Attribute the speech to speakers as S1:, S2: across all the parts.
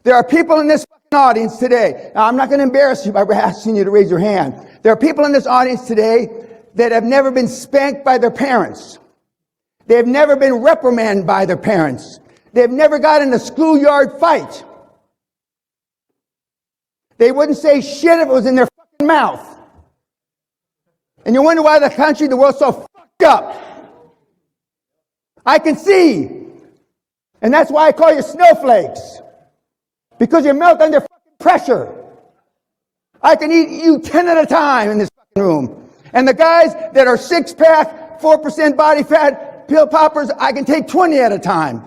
S1: There are people in this fucking audience today. Now, I'm not going to embarrass you by asking you to raise your hand. There are people in this audience today that have never been spanked by their parents. They've never been reprimanded by their parents. They've never got in a schoolyard fight. They wouldn't say shit if it was in their fucking mouth. And you wonder why the country, the world's so fucked up. I can see. And that's why I call you snowflakes. Because you melt under fucking pressure. I can eat you 10 at a time in this fucking room. And the guys that are 6-pack, 4% body fat, pill poppers, I can take 20 at a time.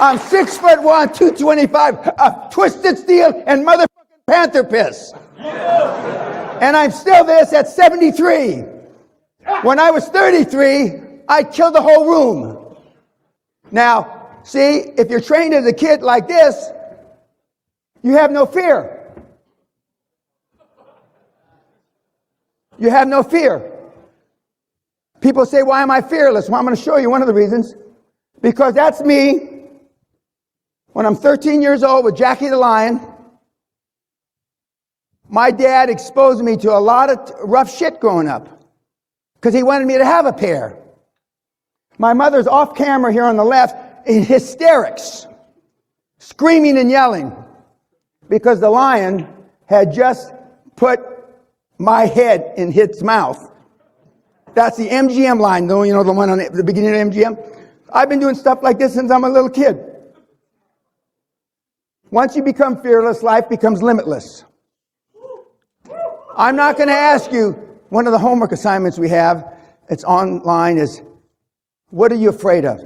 S1: I'm 6'1", 225, of twisted steel and motherfucking panther piss. And I'm still this at 73. When I was 33, I killed the whole room. Now, see, if you're trained as a kid like this, you have no fear. You have no fear. People say, why am I fearless? Well, I'm going to show you one of the reasons. Because that's me when I'm 13 years old with Jackie the Lion. My dad exposed me to a lot of rough shit growing up because he wanted me to have a pair. My mother's off camera here on the left in hysterics, screaming and yelling because the lion had just put my head in its mouth. That's the MGM line, though, you know, the one on the beginning of MGM. I've been doing stuff like this since I'm a little kid. Once you become fearless, life becomes limitless. I'm not going to ask you, one of the homework assignments we have, it's online, is what are you afraid of?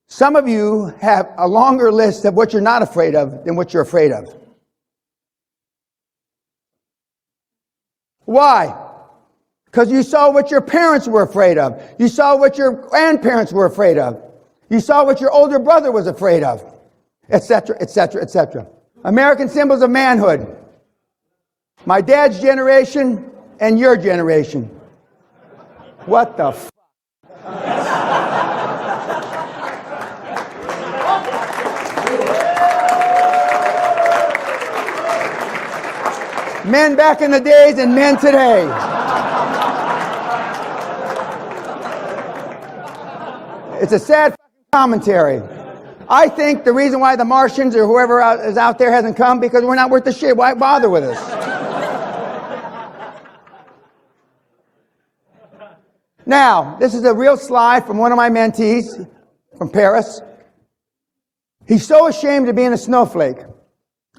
S1: Some of you have a longer list of what you're not afraid of than what you're afraid of. Why? Because you saw what your parents were afraid of. You saw what your grandparents were afraid of. You saw what your older brother was afraid of, etc., etc., etc. American symbols of manhood. My dad's generation and your generation. What the f***? Men back in the days and men today. It's a sad commentary. I think the reason why the Martians or whoever is out there hasn't come because we're not worth the shit. Why bother with us? Now, this is a real slide from one of my mentees from Paris. He's so ashamed of being a snowflake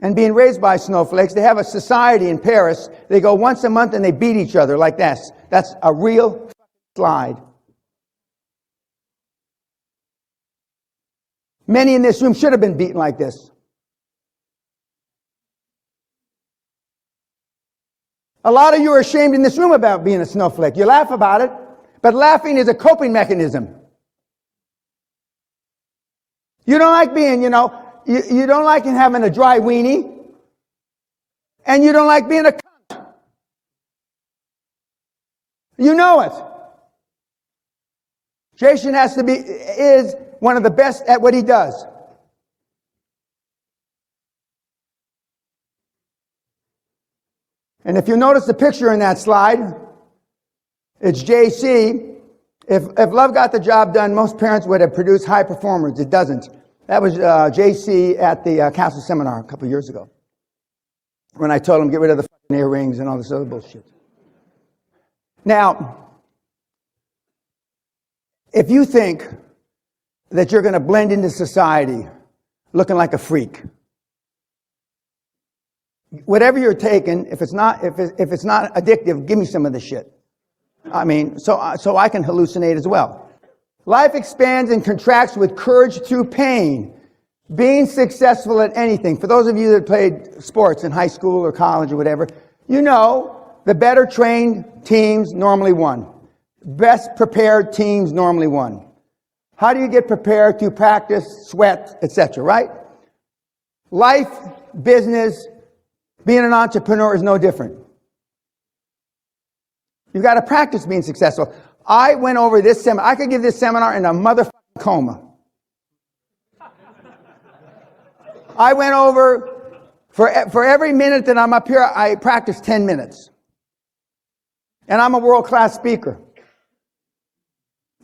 S1: and being raised by snowflakes. They have a society in Paris. They go once a month and they beat each other like this. That's a real slide. Many in this room should have been beaten like this. A lot of you are ashamed in this room about being a snowflake. You laugh about it, but laughing is a coping mechanism. You don't like being, you don't like having a dry weenie, and you don't like being a cunt. You know it. Jason is one of the best at what he does. And if you notice the picture in that slide, it's JC. If love got the job done, most parents would have produced high performers. It doesn't. That was JC at the Castle Seminar a couple years ago, when I told him get rid of the fucking earrings and all this other bullshit. Now, if you think that you're going to blend into society looking like a freak, whatever you're taking, if it's not addictive, give me some of the shit. I mean, so I can hallucinate as well. Life expands and contracts with courage through pain. Being successful at anything. For those of you that played sports in high school or college or whatever, you know the better trained teams normally won. Best prepared teams normally won. How do you get prepared? Through practice, sweat, etc., right? Life, business, being an entrepreneur is no different. You got to practice being successful. I went over this seminar. I could give this seminar in a motherfucking coma. I went over, for every minute that I'm up here, I practiced 10 minutes. And I'm a world-class speaker.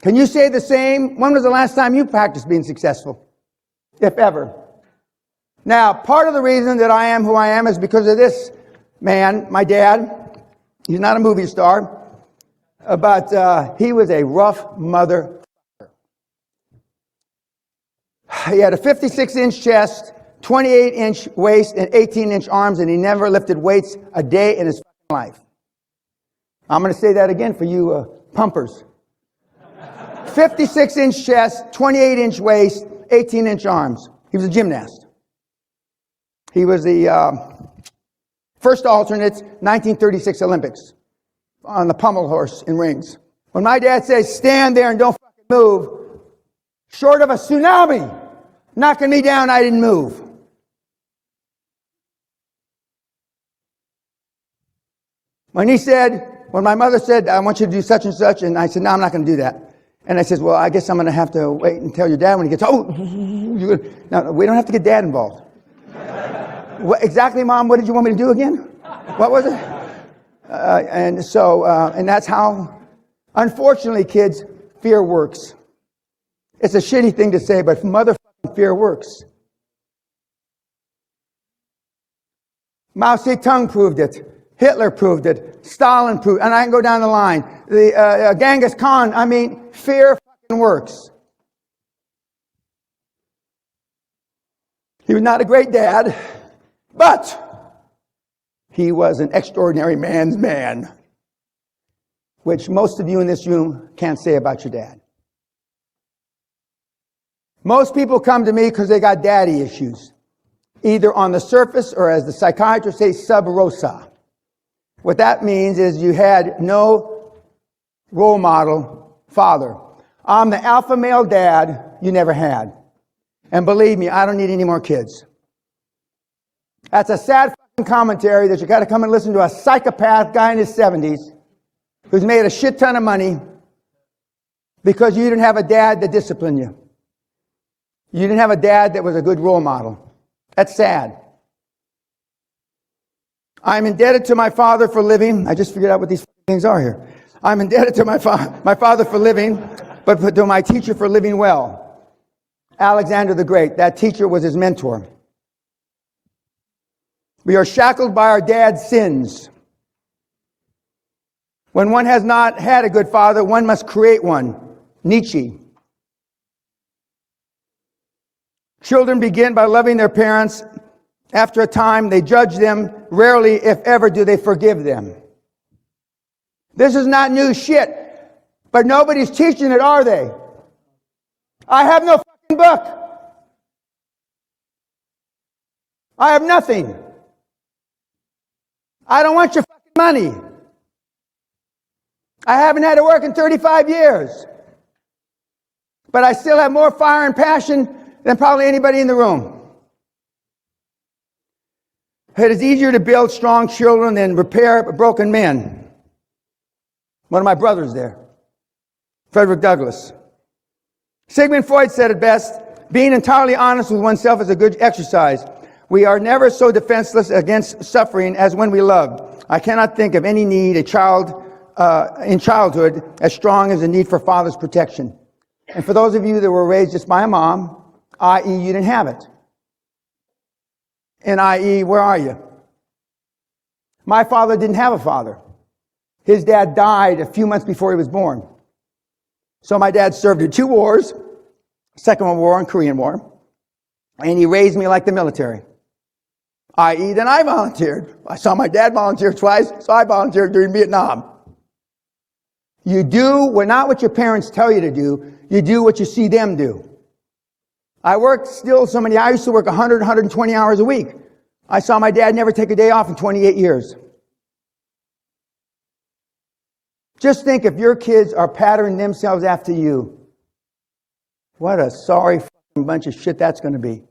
S1: Can you say the same? When was the last time you practiced being successful? If ever. Now, part of the reason that I am who I am is because of this man, my dad. He's not a movie star, but he was a rough mother. He had a 56-inch chest, 28-inch waist, and 18-inch arms, and he never lifted weights a day in his life. I'm going to say that again for you pumpers. 56-inch chest, 28-inch waist, 18-inch arms. He was a gymnast. He was the first alternate 1936 Olympics on the pommel horse in rings. When my dad says, stand there and don't fucking move, short of a tsunami knocking me down, I didn't move. When my mother said, I want you to do such and such, and I said, no, I'm not going to do that. And I said, well, I guess I'm going to have to wait and tell your dad when he gets, no, we don't have to get dad involved. What, exactly, Mom, what did you want me to do again? What was it? And that's how, unfortunately, kids, fear works. It's a shitty thing to say, but motherfucking fear works. Mao Zedong proved it. Hitler proved it. Stalin proved it. And I can go down the line. Genghis Khan, fear fucking works. He was not a great dad, but he was an extraordinary man's man, which most of you in this room can't say about your dad. Most people come to me because they got daddy issues, either on the surface or, as the psychiatrists say, sub rosa. What that means is you had no role model father. I'm the alpha male dad you never had. And believe me, I don't need any more kids. That's a sad fucking commentary that you got to come and listen to a psychopath guy in his 70s who's made a shit ton of money because you didn't have a dad that disciplined you. You didn't have a dad that was a good role model. That's sad. I'm indebted to my father for living. I just figured out what these things are here. I'm indebted to my father for living, but to my teacher for living well. Alexander the Great. That teacher was his mentor. We are shackled by our dad's sins. When one has not had a good father, one must create one. Nietzsche. Children begin by loving their parents. After a time, they judge them. Rarely, if ever, do they forgive them. This is not new shit, but nobody's teaching it, are they? I have no fucking book. I have nothing. I don't want your fucking money. I haven't had to work in 35 years. But I still have more fire and passion than probably anybody in the room. It is easier to build strong children than repair broken men. One of my brothers there, Frederick Douglass. Sigmund Freud said it best, being entirely honest with oneself is a good exercise. We are never so defenseless against suffering as when we love. I cannot think of any need in childhood as strong as the need for father's protection. And for those of you that were raised just by a mom, i.e. you didn't have it. And i.e., where are you? My father didn't have a father. His dad died a few months before he was born. So my dad served in 2 wars, Second World War and Korean War, and he raised me like the military. I.e., then I volunteered. I saw my dad volunteer twice, so I volunteered during Vietnam. You do not what your parents tell you to do, you do what you see them do. I used to work 100, 120 hours a week. I saw my dad never take a day off in 28 years. Just think if your kids are patterning themselves after you, what a sorry fucking bunch of shit that's going to be.